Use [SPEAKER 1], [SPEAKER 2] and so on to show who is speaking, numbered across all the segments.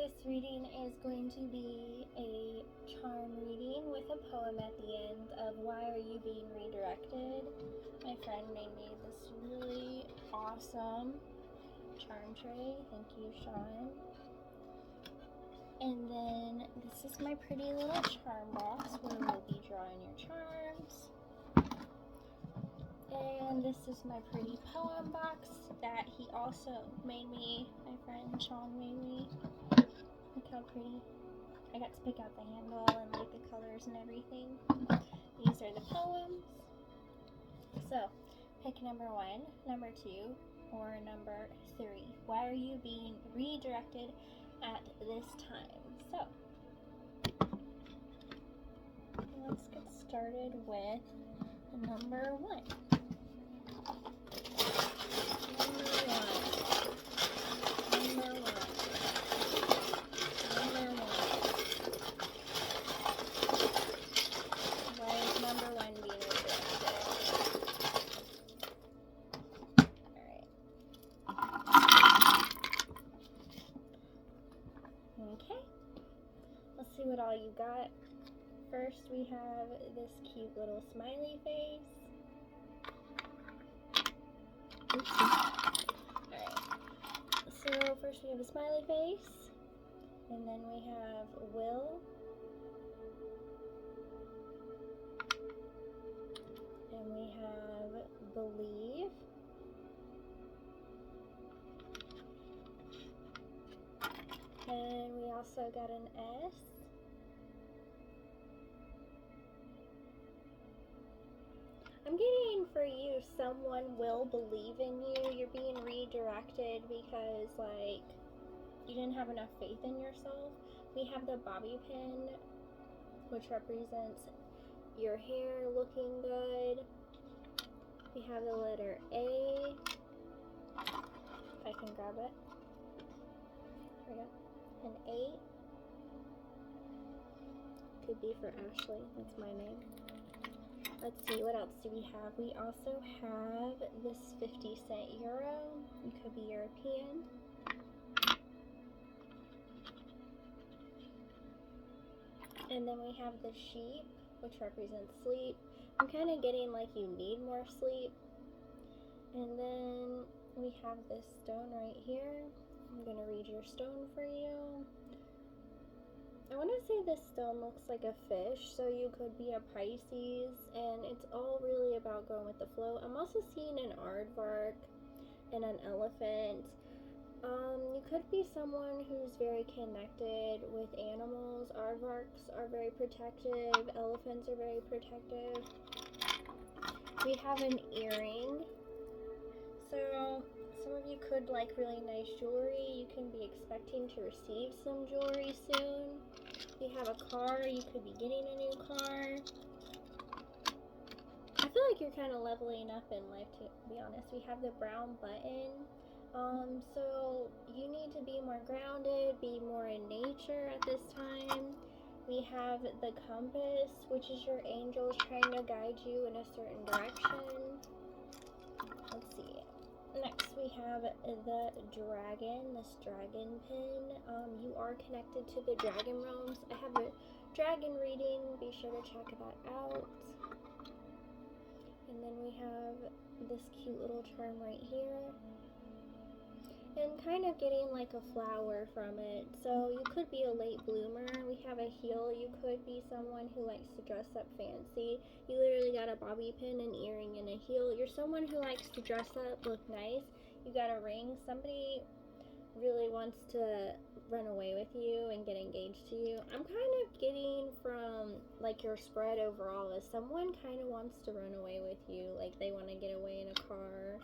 [SPEAKER 1] This reading is going to be a charm reading with a poem at the end of Why Are You Being Redirected? My friend made me this really awesome charm tray. Thank you, Sean. And then this is my pretty little charm box where we'll be drawing your charms. And this is my pretty poem box that he also made me. My friend Sean made me. Look how pretty. I got to pick out the handle and like the colors and everything. These are the poems. So, pick number 1, number 2, or number 3. Why are you being redirected at this time? So, let's get started with number 1. Okay, let's see what all you got. First, we have this cute little smiley face. Alright, so first we have a smiley face, and then we have will, and we have believe, and we also got an S. I'm getting for you, someone will believe in you. You're being redirected because, like, you didn't have enough faith in yourself. We have the bobby pin, which represents your hair looking good. We have the letter A. If I can grab it. There we go. An 8. Could be for Ashley. That's my name. Let's see, what else do we have? We also have this 50-cent euro. It could be European. And then we have the sheep, which represents sleep. I'm kind of getting like you need more sleep. And then we have this stone right here. I'm going to read your stone for you. I want to say this stone looks like a fish, so you could be a Pisces, and it's all really about going with the flow. I'm also seeing an aardvark and an elephant. You could be someone who's very connected with animals. Aardvarks are very protective. Elephants are very protective. We have an earring. So some of you could like really nice jewelry. You can be expecting to receive some jewelry soon. We have a car. You could be getting a new car. I feel like you're kind of leveling up in life, to be honest. We have the brown button. So you need to be more grounded, be more in nature at this time. We have the compass, which is your angels trying to guide you in a certain direction. Let's see. Next, we have the dragon, this dragon pin. You are connected to the dragon realms. I have a dragon reading. Be sure to check that out. And then we have this cute little charm right here. And kind of getting like a flower from it. So you could be a late bloomer. We have a heel. You could be someone who likes to dress up fancy. You literally got a bobby pin, an earring, and a heel. You're someone who likes to dress up, look nice. You got a ring. Somebody really wants to run away with you and get engaged to you. I'm kind of getting from like your spread overall as someone kind of wants to run away with you. Like they want to get away in a car.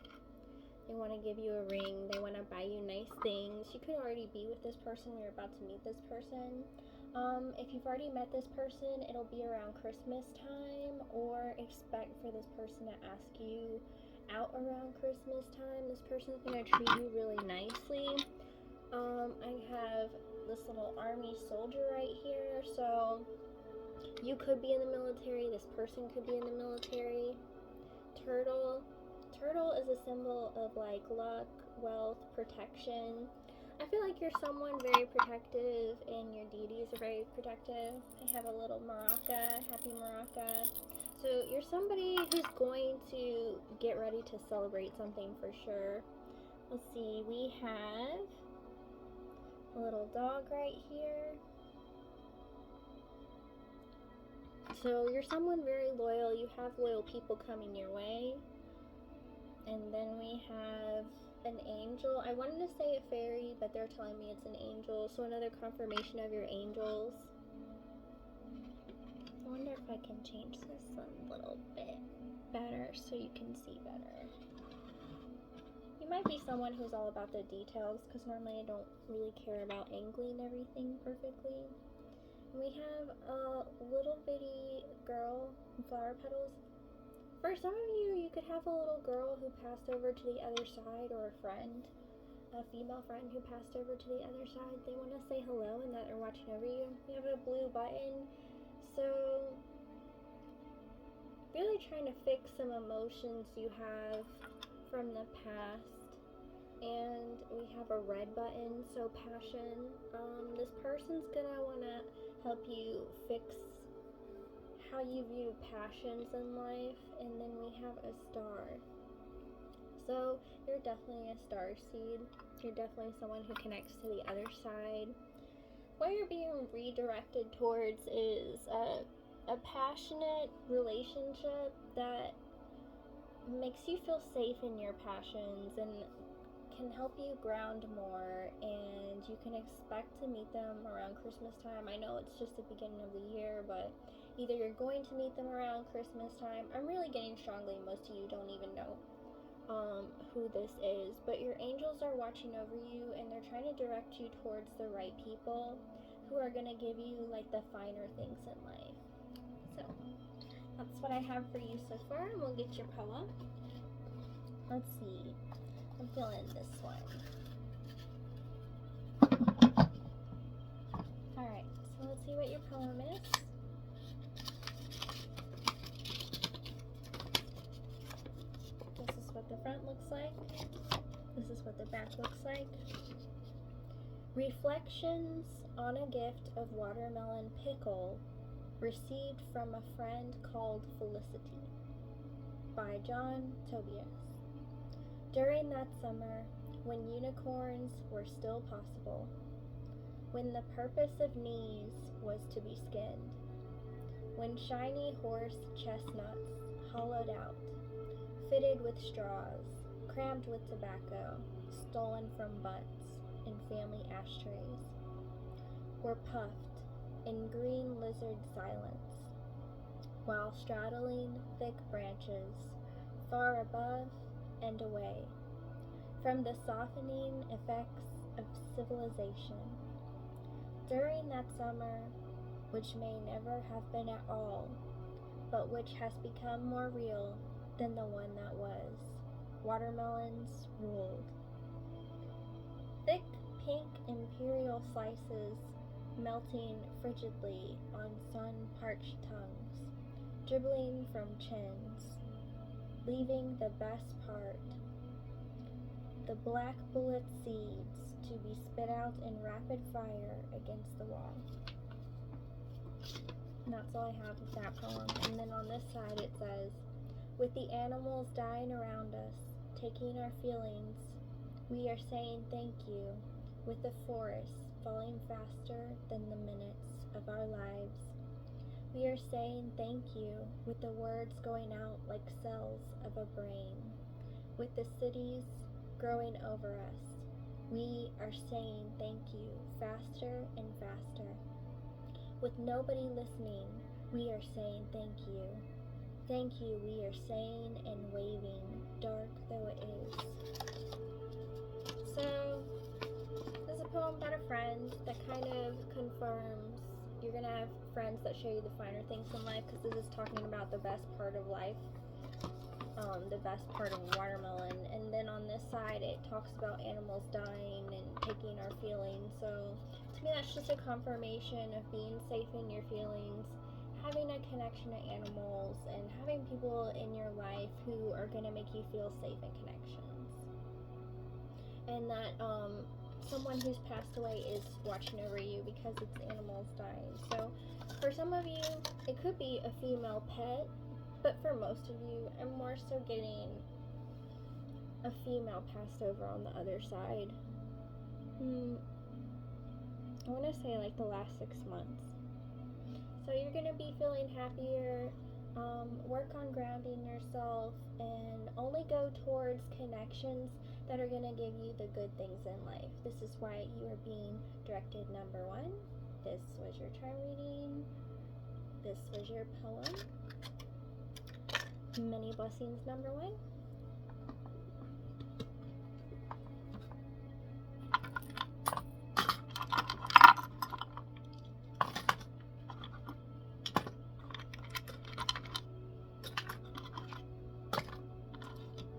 [SPEAKER 1] They want to give you a ring. They want to buy you nice things. You could already be with this person. You're about to meet this person. If you've already met this person, it'll be around Christmas time, or expect for this person to ask you out around Christmas time. This person's going to treat you really nicely. I have this little army soldier right here. So you could be in the military. This person could be in the military. Turtle. Turtle is a symbol of like luck, wealth, protection. I feel like you're someone very protective and your deities are very protective. I have a little maraca, happy maraca. So you're somebody who's going to get ready to celebrate something for sure. Let's see, we have a little dog right here. So you're someone very loyal. You have loyal people coming your way. And then we have an angel. I wanted to say a fairy, but they're telling me it's an angel. So another confirmation of your angels. I wonder if I can change this a little bit better so you can see better. You might be someone who's all about the details, because normally I don't really care about angling everything perfectly. And we have a little bitty girl in flower petals. For some of you, you could have a little girl who passed over to the other side, or a friend, a female friend who passed over to the other side. They want to say hello and that they're watching over you. You have a blue button, so really trying to fix some emotions you have from the past. And we have a red button, so passion. This person's gonna want to help you fix how you view passions in life. And then we have a star. So you're definitely a star seed. You're definitely someone who connects to the other side. What you're being redirected towards is a passionate relationship that makes you feel safe in your passions and can help you ground more, and you can expect to meet them around Christmas time. I know it's just the beginning of the year, but either you're going to meet them around Christmas time. I'm really getting strongly most of you don't even know who this is, but your angels are watching over you, and they're trying to direct you towards the right people who are going to give you like the finer things in life. So that's what I have for you so far, and we'll get your poem. Let's see. I'm feeling this one. Alright, so let's see what your poem is. This is what the front looks like. This is what the back looks like. Reflections on a gift of watermelon pickle received from a friend called Felicity, by John Tobias. During that summer, when unicorns were still possible, when the purpose of knees was to be skinned, when shiny horse chestnuts, hollowed out, fitted with straws, crammed with tobacco, stolen from butts in family ashtrays, were puffed in green lizard silence, while straddling thick branches, far above and away from the softening effects of civilization. During that summer, which may never have been at all, but which has become more real than the one that was, watermelons ruled. Thick pink imperial slices melting frigidly on sun-parched tongues, dribbling from chins, leaving the best part, the black bullet seeds, to be spit out in rapid fire against the wall. And that's all I have with that poem. And then on this side it says, with the animals dying around us, taking our feelings, we are saying thank you, with the forest falling faster than the minutes of our lives. We are saying thank you, with the words going out like cells of a brain, with the cities growing over us. We are saying thank you, faster and faster. With nobody listening, we are saying thank you. Thank you, we are saying and waving, dark though it is. So, this is a poem about a friend that kind of confirms you're going to have friends that show you the finer things in life, because this is talking about the best part of life, the best part of watermelon. And then on this side it talks about animals dying and taking our feelings. So to me that's just a confirmation of being safe in your feelings, having a connection to animals, and having people in your life who are going to make you feel safe in connections. And that someone who's passed away is watching over you because it's animals dying. So for some of you, it could be a female pet, but for most of you, I'm more so getting a female passed over on the other side. I want to say like the last 6 months. So you're going to be feeling happier. Work on grounding yourself and only go towards connections that are going to give you the good things in life. This is why you are being directed number 1. This was your charm reading. This was your poem. Many blessings, number 1.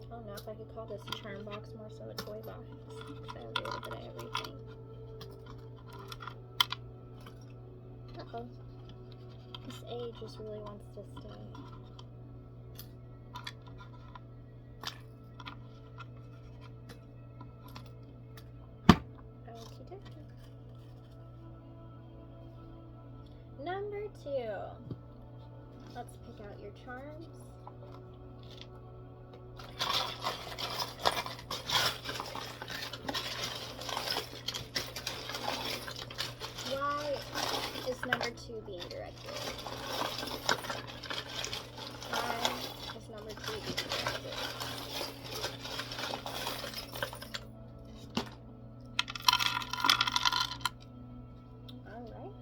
[SPEAKER 1] I don't know if I could call this a charm box, more so a toy box, because I have a little bit of everything. Uh-oh. This A just really wants to stay. Okie dokie. Number 2. Let's pick out your charms. Why is number 2 being directed? Why is number 2 being directed? Alright.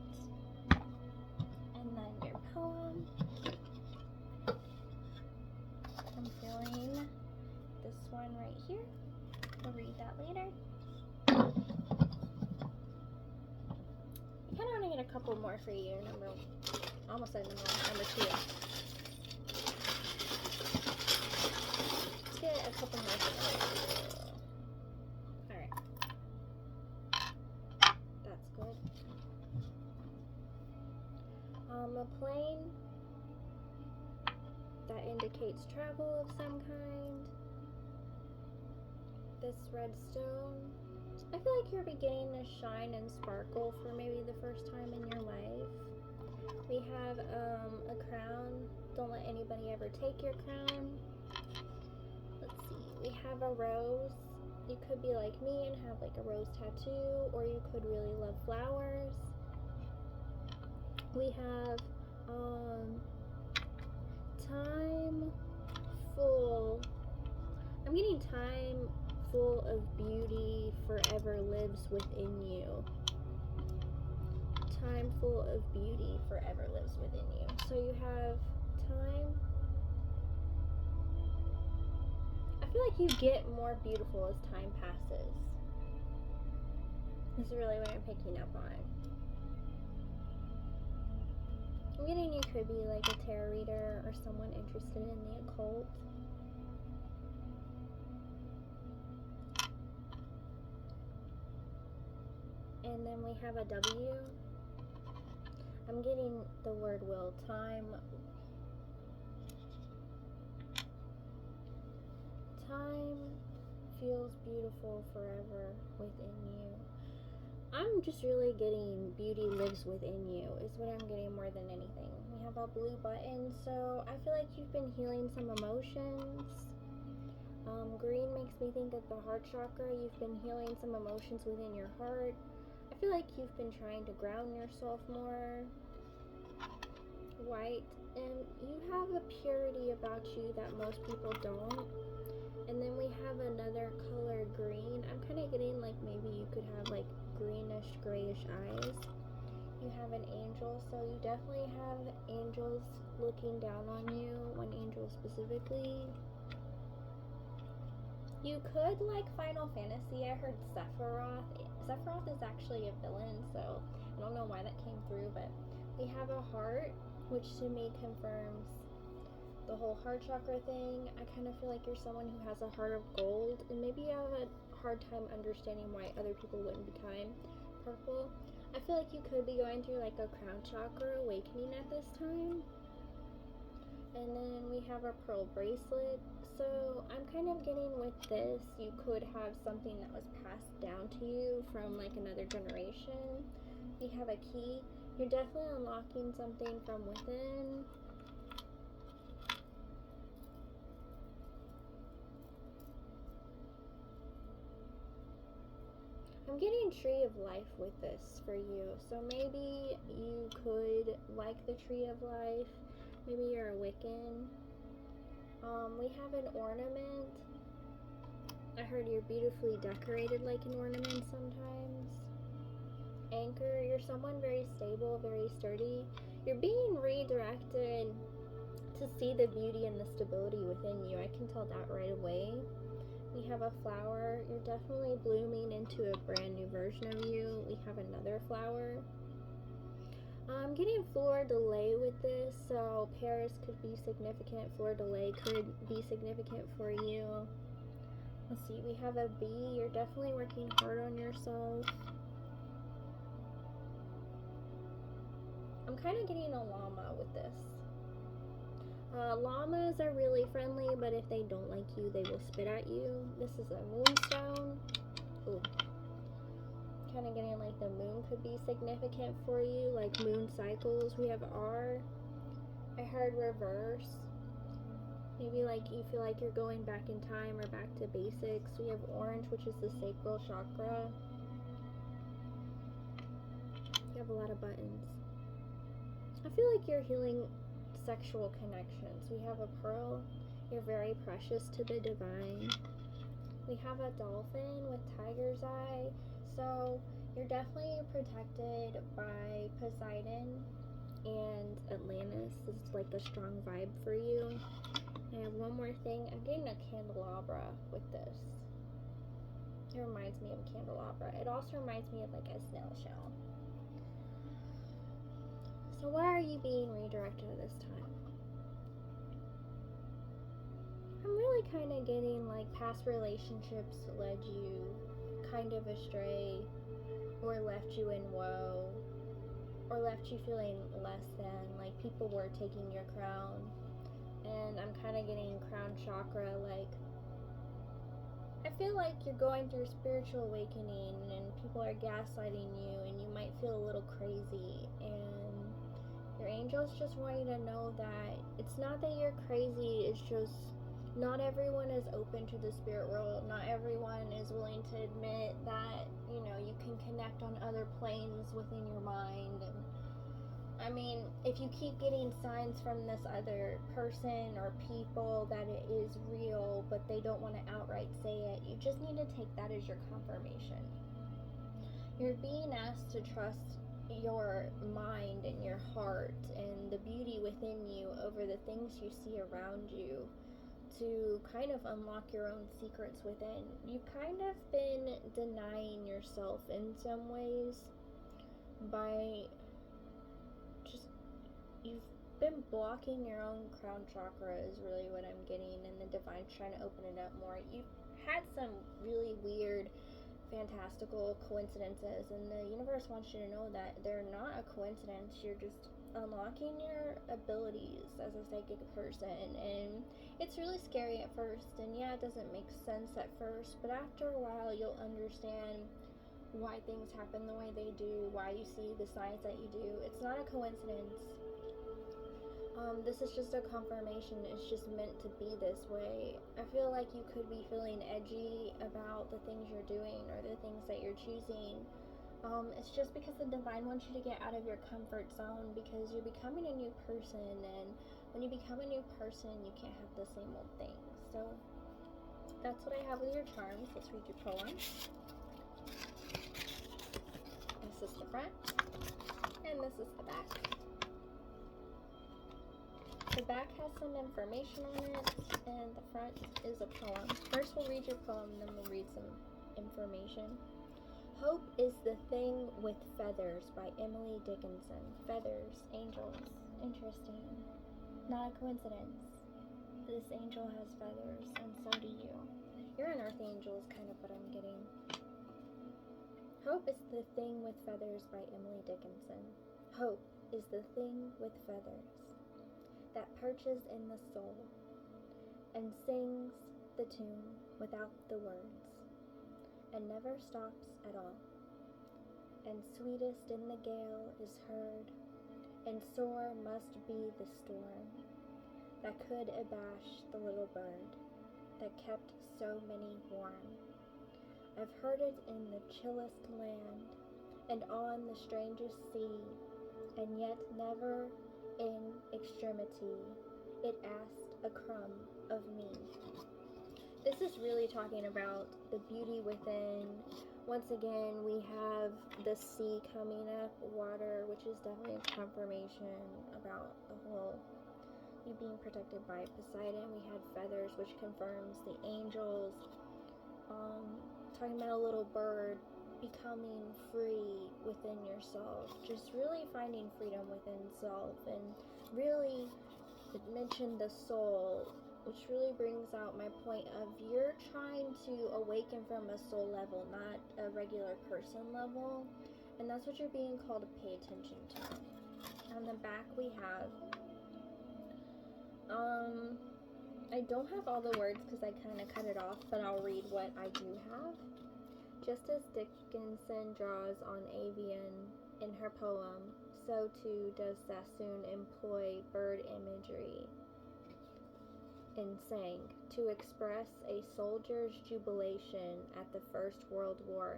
[SPEAKER 1] And then your poem. I'm feeling this one right here. We'll read that later. I kind of want to get a couple more for you. Almost said number 2. Let's get a couple more for you. Alright. That's good. A plane that indicates travel of some kind. This red stone. I feel like you're beginning to shine and sparkle for maybe the first time in your life. We have a crown. Don't let anybody ever take your crown. Let's see. We have a rose. You could be like me and have like a rose tattoo, or you could really love flowers. We have time full. I'm getting time full of beauty forever lives within you. Time full of beauty forever lives within you. So you have time. I feel like you get more beautiful as time passes. This is really what I'm picking up on. I'm getting you could be like a tarot reader or someone interested in the occult. And then we have a W. I'm getting the word will. Time feels beautiful forever within you. I'm just really getting beauty lives within you is what I'm getting more than anything. We have a blue button, so I feel like you've been healing some emotions. Green makes me think of the heart chakra. You've been healing some emotions within your heart. I feel like you've been trying to ground yourself more. White, and you have a purity about you that most people don't. And then we have another color, green. I'm kind of getting like maybe you could have like greenish, grayish eyes. You have an angel, so you definitely have angels looking down on you, one angel specifically. You could like Final Fantasy. I heard Sephiroth. Sephiroth is actually a villain, so I don't know why that came through, but we have a heart, which to me confirms the whole heart chakra thing. I kind of feel like you're someone who has a heart of gold, and maybe you have a hard time understanding why other people wouldn't be kind. Purple. I feel like you could be going through like a crown chakra awakening at this time. And then we have a pearl bracelet. So I'm kind of getting with this, you could have something that was passed down to you from like another generation. We have a key. You're definitely unlocking something from within. I'm getting Tree of Life with this for you. So maybe you could like the Tree of Life. Maybe you're a Wiccan. We have an ornament. I heard you're beautifully decorated like an ornament sometimes. Anchor, you're someone very stable, very sturdy. You're being redirected to see the beauty and the stability within you. I can tell that right away. We have a flower. You're definitely blooming into a brand new version of you. We have another flower. I'm getting fleur de lis with this, so Paris could be significant. Fleur de lis could be significant for you. Let's see, we have a bee. You're definitely working hard on yourself. I'm kind of getting a llama with this. Llamas are really friendly, but if they don't like you, they will spit at you. This is a moonstone. Ooh. Kind of getting like the moon could be significant for you, like moon cycles. We have R. I heard reverse. Maybe like you feel like you're going back in time or back to basics. We have orange, which is the sacral chakra. You have a lot of buttons. I feel like you're healing sexual connections. We have a pearl. You're very precious to the divine. We have a dolphin with tiger's eye. So you're definitely protected by Poseidon and Atlantis. This is like a strong vibe for you. I have one more thing. I'm getting a candelabra with this. It reminds me of a candelabra. It also reminds me of like a snail shell. So why are you being redirected this time? I'm really kind of getting like past relationships led you kind of astray, or left you in woe, or left you feeling less than, like people were taking your crown. And I'm kind of getting crown chakra, like I feel like you're going through spiritual awakening and people are gaslighting you and you might feel a little crazy, and your angels just want you to know that it's not that you're crazy, it's just not everyone is open to the spirit world. Not everyone is willing to admit that, you know, you can connect on other planes within your mind. And I mean, if you keep getting signs from this other person or people that it is real, but they don't want to outright say it, you just need to take that as your confirmation. You're being asked to trust your mind and your heart and the beauty within you over the things you see around you, to kind of unlock your own secrets within. You've kind of been denying yourself in some ways by just, you've been blocking your own crown chakra is really what I'm getting, and the divine's trying to open it up more. You've had some really weird, fantastical coincidences, and the universe wants you to know that they're not a coincidence. You're just unlocking your abilities as a psychic person, and it's really scary at first, and yeah, it doesn't make sense at first, but after a while you'll understand why things happen the way they do, why you see the signs that you do. It's not a coincidence. This is just a confirmation. It's just meant to be this way. I feel like you could be feeling edgy about the things you're doing or the things that you're choosing. It's just because the divine wants you to get out of your comfort zone, because you're becoming a new person, and when you become a new person, you can't have the same old things. So that's what I have with your charms. Let's read your poem. This is the front, and this is the back. The back has some information on it, and the front is a poem. First we'll read your poem, then we'll read some information. Hope is the Thing with Feathers by Emily Dickinson. Feathers, angels. Interesting. Not a coincidence. This angel has feathers, and so do you. You're an earth angel is kind of what I'm getting. Hope is the Thing with Feathers by Emily Dickinson. Hope is the thing with feathers. that perches in the soul and sings the tune without the words, and never stops at all. And sweetest in the gale is heard, and sore must be the storm that could abash the little bird that kept so many warm. I've heard it in the chillest land and on the strangest sea, and yet never in extremity it asked a crumb of me. This is really talking about the beauty within. Once again, we have the sea coming up, water, which is definitely a confirmation about the whole you being protected by Poseidon. We had feathers, which confirms the angels. Talking about a little bird becoming free within yourself, just really finding freedom within self, and really it mentioned the soul, which really brings out my point of you're trying to awaken from a soul level, not a regular person level, and that's what you're being called to pay attention to. On the back we have I don't have all the words because I kind of cut it off, but I'll read what I do have. Just as Dickinson draws on avian in her poem, so too does Sassoon employ bird imagery in saying, to express a soldier's jubilation at the First World War.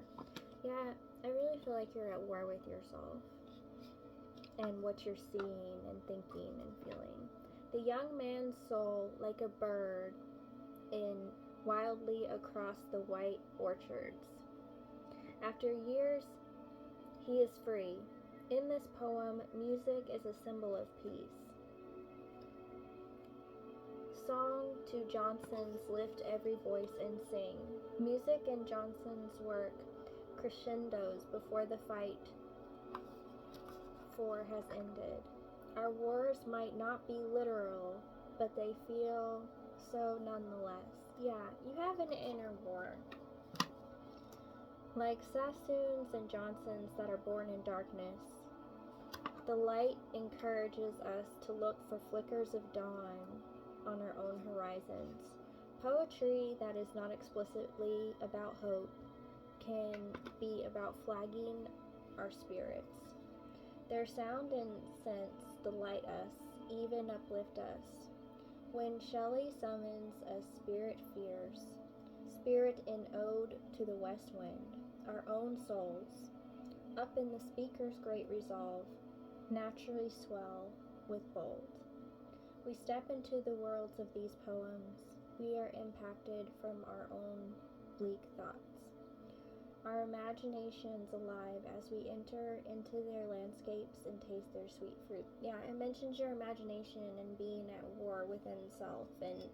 [SPEAKER 1] Yeah, I really feel like you're at war with yourself and what you're seeing and thinking and feeling. The young man's soul, like a bird, in wildly across the white orchards. After years, he is free. In this poem, music is a symbol of peace. Song to Johnson's lift every voice and sing. Music in Johnson's work crescendos before the fight for has ended. Our wars might not be literal, but they feel so nonetheless. Yeah, you have an inner war. Like Sassoons and Johnsons that are born in darkness, the light encourages us to look for flickers of dawn on our own horizons. Poetry that is not explicitly about hope can be about flagging our spirits. Their sound and sense delight us, even uplift us. When Shelley summons a spirit fierce, spirit in ode to the west wind, our own souls, up in the speaker's great resolve, naturally swell with bold. We step into the worlds of these poems. We are impacted from our own bleak thoughts. Our imaginations alive as we enter into their landscapes and taste their sweet fruit. Yeah, it mentions your imagination and being at war within self and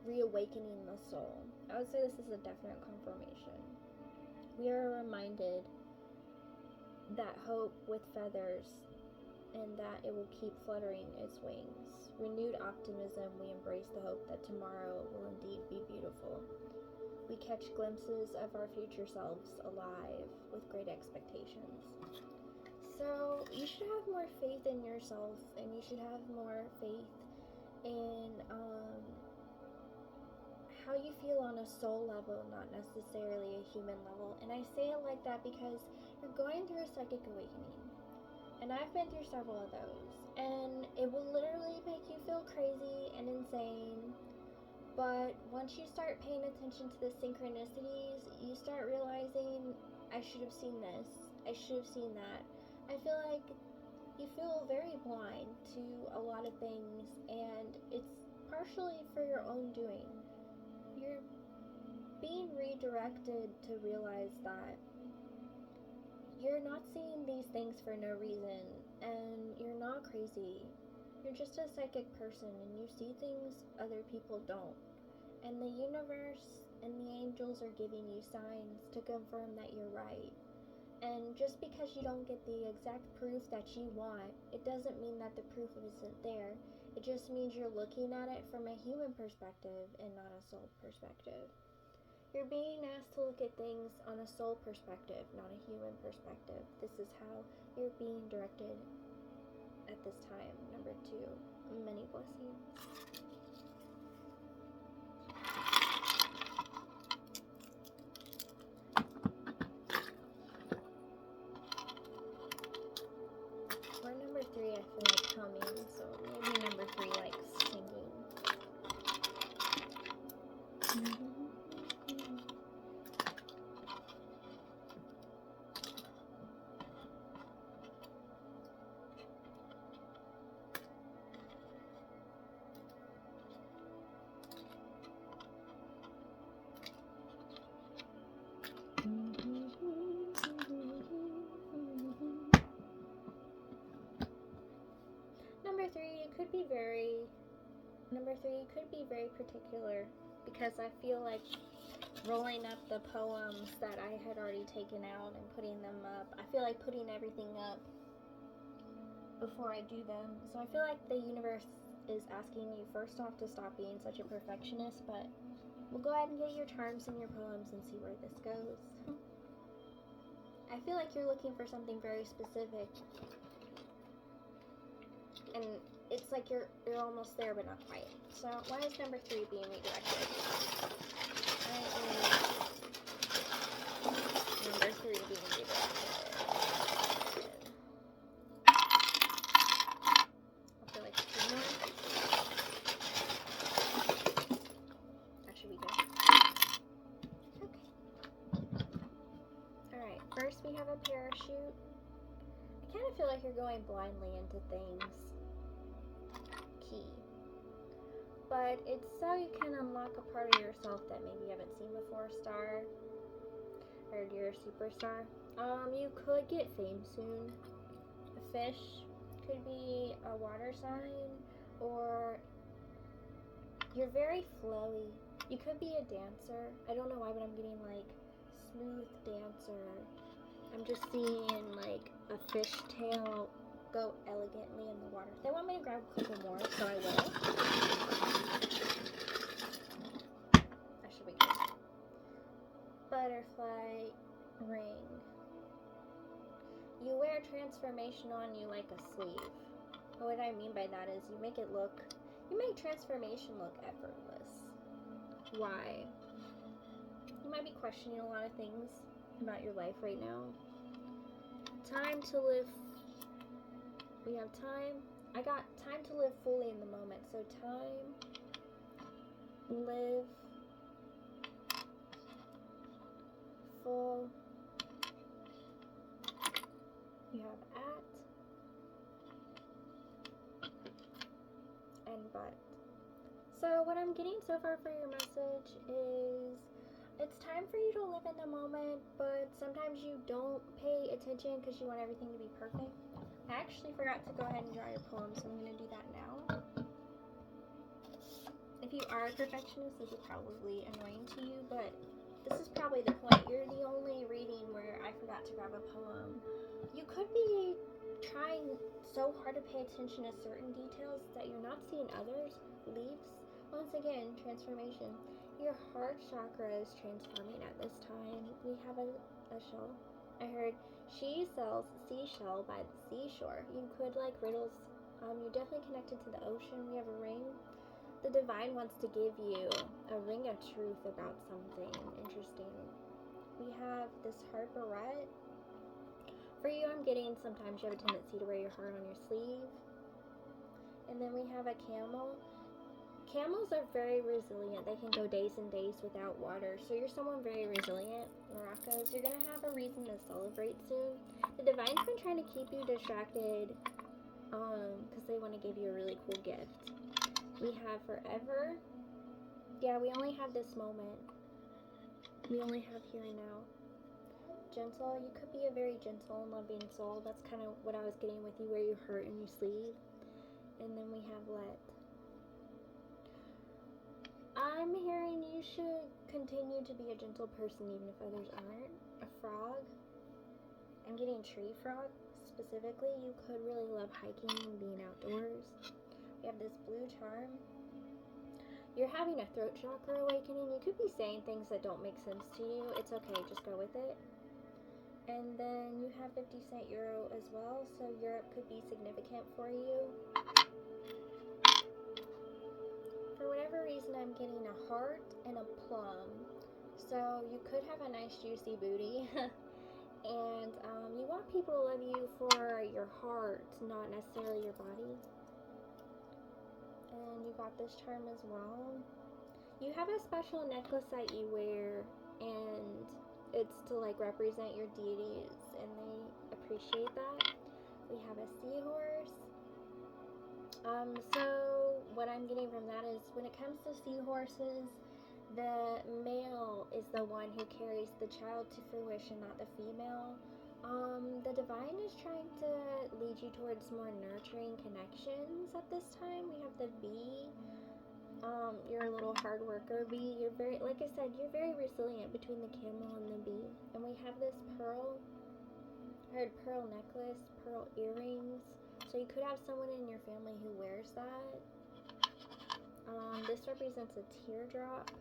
[SPEAKER 1] reawakening the soul. I would say this is a definite confirmation. We are reminded that hope with feathers and that it will keep fluttering its wings. Renewed optimism, we embrace the hope that tomorrow will indeed be beautiful. We catch glimpses of our future selves alive with great expectations. So you should have more faith in yourself, and you should have more faith in how you feel on a soul level, not necessarily a human level. And I say it like that because you're going through a psychic awakening. And I've been through several of those. And it will literally make you feel crazy and insane. But once you start paying attention to the synchronicities, you start realizing, I should have seen this. I should have seen that. I feel like you feel very blind to a lot of things, and it's partially for your own doing. You're being redirected to realize that you're not seeing these things for no reason, and you're not crazy. You're just a psychic person, and you see things other people don't. And the universe and the angels are giving you signs to confirm that you're right. And just because you don't get the exact proof that you want, it doesn't mean that the proof isn't there. It just means you're looking at it from a human perspective and not a soul perspective. You're being asked to look at things on a soul perspective, not a human perspective. This is how you're being directed at this time. Number 2, many blessings. Or number 3, I feel like humming, so maybe number 3 likes singing. Number 3, you could be very particular, because I feel like rolling up the poems that I had already taken out and putting them up, I feel like putting everything up before I do them. So I feel like the universe is asking you first off to stop being such a perfectionist, but we'll go ahead and get your charms and your poems and see where this goes. I feel like you're looking for something very specific, and it's like you're almost there but not quite. So why is number 3 being redirected? Number 3 being redirected. I feel like 2 more. That should be good. Okay. Alright, first we have a parachute. I kind of feel like you're going blindly into things. Key. But it's so you can unlock a part of yourself that maybe you haven't seen before, star. Or you're a superstar. You could get fame soon. A fish could be a water sign, or you're very flowy. You could be a dancer. I don't know why, but I'm getting like smooth dancer. I'm just seeing like a fishtail go elegantly in the water. They want me to grab a couple more, so I will. That should be good. Butterfly ring. You wear transformation on you like a sleeve. What I mean by that is you make transformation look effortless. Why? You might be questioning a lot of things about your life right now. Time to live. We have time. I got time to live fully in the moment. So time, live, full. You have at and but. So what I'm getting so far for your message is it's time for you to live in the moment, but sometimes you don't pay attention because you want everything to be perfect. I actually forgot to go ahead and draw your poem, so I'm going to do that now. If you are a perfectionist, this is probably annoying to you, but this is probably the point. You're the only reading where I forgot to grab a poem. You could be trying so hard to pay attention to certain details that you're not seeing others. Leaves. Once again, transformation. Your heart chakra is transforming at this time. We have a shell. I heard she sells seashell by the seashore. You could like riddles. You're definitely connected to the ocean. We have a ring. The divine wants to give you a ring of truth about something interesting. We have this heart barrette. For you, I'm getting sometimes you have a tendency to wear your heart on your sleeve. And then we have a camel. Camels are very resilient. They can go days and days without water. So you're someone very resilient. Maracas, you're going to have a reason to celebrate soon. The divine's been trying to keep you distracted because they want to give you a really cool gift. We have forever. Yeah, we only have this moment. We only have here and now. Gentle, you could be a very gentle and loving soul. That's kind of what I was getting with you, where you hurt and you sleeve. And then we have let. I'm hearing you should continue to be a gentle person even if others aren't. A frog. I'm getting tree frog specifically. You could really love hiking and being outdoors. We have this blue charm. You're having a throat chakra awakening. You could be saying things that don't make sense to you. It's okay, just go with it. And then you have 50-cent euro as well, so Europe could be significant for you. For whatever reason, I'm getting a heart and a plum. So you could have a nice juicy booty. And you want people to love you for your heart, not necessarily your body. And you got this charm as well. You have a special necklace that you wear, and it's to like represent your deities, and they appreciate that. We have a seahorse. So what I'm getting from that is when it comes to seahorses, the male is the one who carries the child to fruition, not the female. The divine is trying to lead you towards more nurturing connections at this time. We have the bee. You're a little hard worker bee. You're very, like I said, you're very resilient between the camel and the bee. And we have this pearl necklace, pearl earrings. So you could have someone in your family who wears that. This represents a teardrop.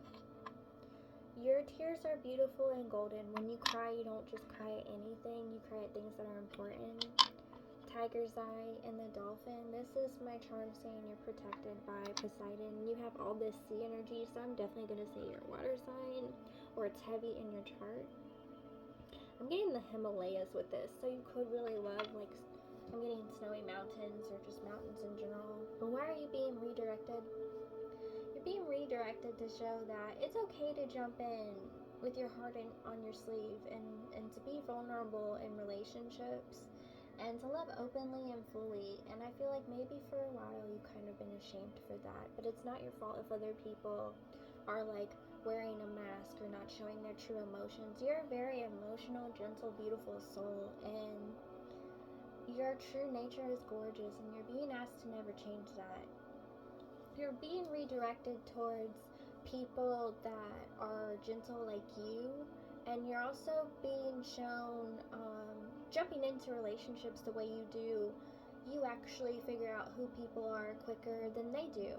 [SPEAKER 1] Your tears are beautiful and golden. When you cry, you don't just cry at anything. You cry at things that are important. Tiger's eye and the dolphin. This is my charm saying you're protected by Poseidon. You have all this sea energy, so I'm definitely going to say you're a water sign, or it's heavy in your chart. I'm getting the Himalayas with this, so you could really love, like, I'm getting snowy mountains or just mountains in general. But why are you being redirected? You're being redirected to show that it's okay to jump in with your heart on your sleeve and to be vulnerable in relationships and to love openly and fully. And I feel like maybe for a while you've kind of been ashamed for that, but it's not your fault if other people are like wearing a mask or not showing their true emotions. You're a very emotional, gentle, beautiful soul, and your true nature is gorgeous, and you're being asked to never change that. You're being redirected towards people that are gentle like you, and you're also being shown jumping into relationships the way you do. You actually figure out who people are quicker than they do.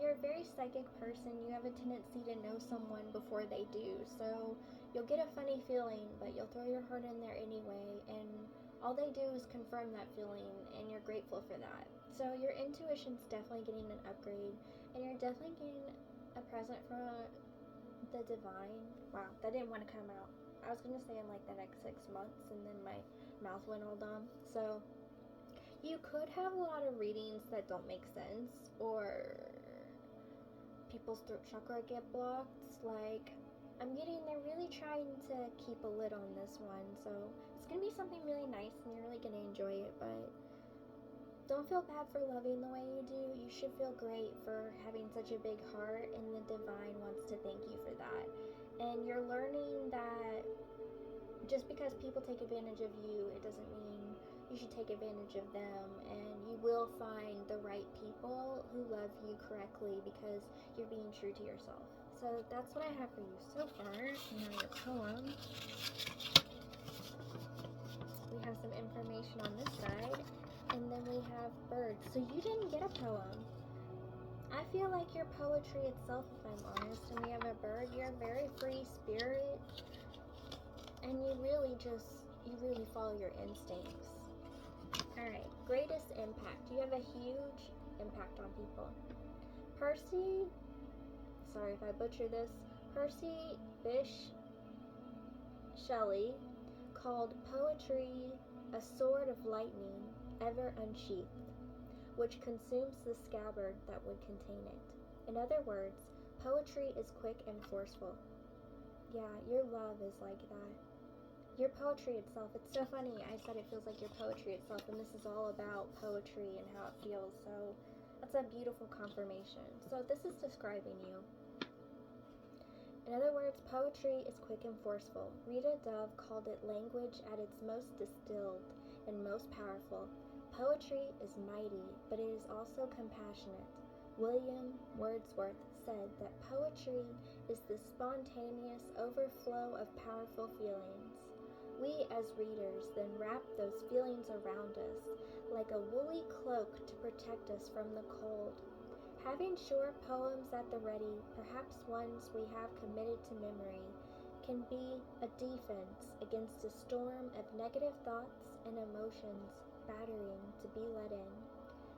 [SPEAKER 1] You're a very psychic person. You have a tendency to know someone before they do, so you'll get a funny feeling, but you'll throw your heart in there anyway, and all they do is confirm that feeling, and you're grateful for that. So your intuition's definitely getting an upgrade, and you're definitely getting a present from the divine. Wow, that didn't want to come out. I was going to say in like the next 6 months, and then my mouth went all dumb. So you could have a lot of readings that don't make sense, or people's throat chakra get blocked. Like, I'm getting, they're really trying to keep a lid on this one, so it's gonna be something really nice and you're really gonna enjoy it. But don't feel bad for loving the way you do. You should feel great for having such a big heart, and the divine wants to thank you for that. And you're learning that just because people take advantage of you, it doesn't mean you should take advantage of them, and you will find the right people who love you correctly because you're being true to yourself. So that's what I have for you so far. Now your poem. We have some information on this side, and then we have birds. So you didn't get a poem. I feel like your poetry itself, if I'm honest, and we have a bird. You're a very free spirit, and you really follow your instincts. Alright, greatest impact. You have a huge impact on people. Percy, sorry if I butcher this, Percy Bysshe Shelley called poetry a sword of lightning ever unsheathed, which consumes the scabbard that would contain it. In other words, poetry is quick and forceful. Yeah, your love is like that. Your poetry itself, it's so funny, I said it feels like your poetry itself, and this is all about poetry and how it feels, so that's a beautiful confirmation. So this is describing you. In other words, poetry is quick and forceful. Rita Dove called it language at its most distilled and most powerful. Poetry is mighty, but it is also compassionate. William Wordsworth said that poetry is the spontaneous overflow of powerful feelings. We, as readers, then wrap those feelings around us like a woolly cloak to protect us from the cold. Having short poems at the ready, perhaps ones we have committed to memory, can be a defense against a storm of negative thoughts and emotions battering to be let in.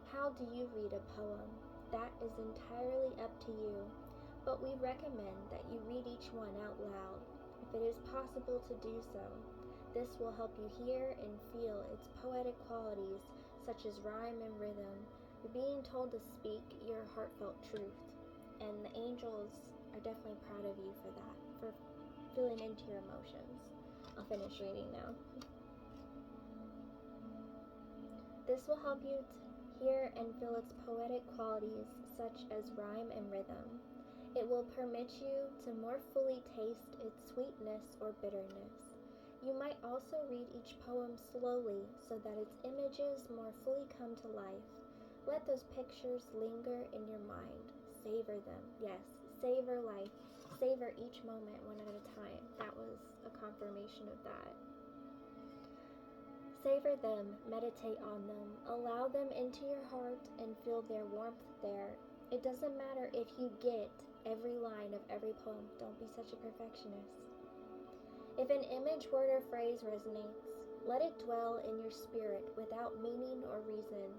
[SPEAKER 1] How do you read a poem? That is entirely up to you, but we recommend that you read each one out loud, if it is possible to do so. This will help you hear and feel its poetic qualities, such as rhyme and rhythm. You're being told to speak your heartfelt truth, and the angels are definitely proud of you for that, for feeling into your emotions. I'll finish reading now. This will help you hear and feel its poetic qualities, such as rhyme and rhythm. It will permit you to more fully taste its sweetness or bitterness. You might also read each poem slowly so that its images more fully come to life. Let those pictures linger in your mind. Savor them. Yes, savor life. Savor each moment one at a time. That was a confirmation of that. Savor them, meditate on them, allow them into your heart and feel their warmth there. It doesn't matter if you get every line of every poem. Don't be such a perfectionist. If an image, word, or phrase resonates, let it dwell in your spirit without meaning or reason.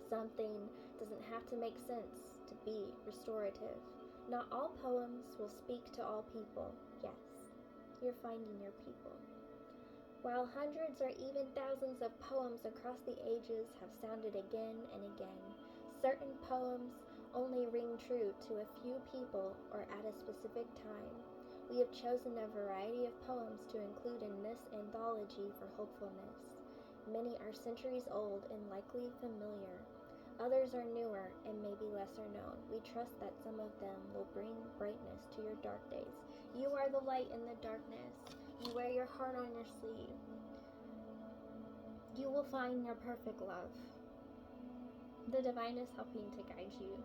[SPEAKER 1] Something doesn't have to make sense to be restorative. Not all poems will speak to all people. Yes, you're finding your people. While hundreds or even thousands of poems across the ages have sounded again and again, certain poems only ring true to a few people or at a specific time. We have chosen a variety of poems to include in this anthology for hopefulness. Many are centuries old and likely familiar. Others are newer and maybe lesser known. We trust that some of them will bring brightness to your dark days. You are the light in the darkness. You wear your heart on your sleeve. You will find your perfect love. The divine is helping to guide you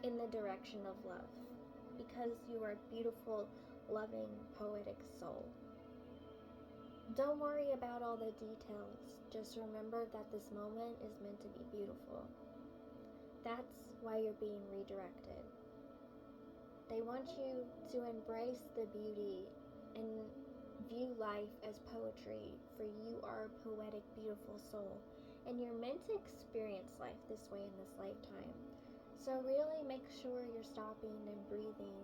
[SPEAKER 1] in the direction of love, because you are a beautiful, loving, poetic soul. Don't worry about all the details. Just remember that this moment is meant to be beautiful. That's why you're being redirected. They want you to embrace the beauty and view life as poetry, for you are a poetic, beautiful soul, and you're meant to experience life this way in this lifetime. So really make sure you're stopping and breathing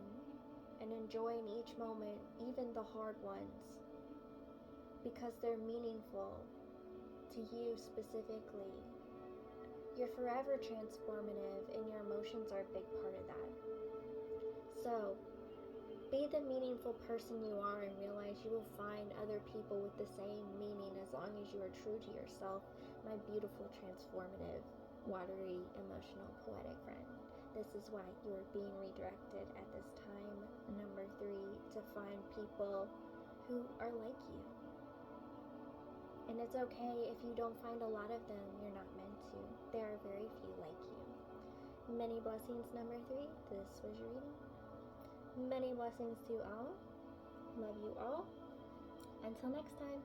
[SPEAKER 1] and enjoying each moment, even the hard ones, because they're meaningful to you specifically. You're forever transformative, and your emotions are a big part of that. So, be the meaningful person you are and realize you will find other people with the same meaning as long as you are true to yourself, my beautiful, transformative, watery, emotional, poetic friend. This is why you are being redirected at this time, number 3, to find people who are like you. And it's okay if you don't find a lot of them. You're not meant to. There are very few like you. Many blessings, number 3. This was your reading. Many blessings to you all. Love you all. Until next time.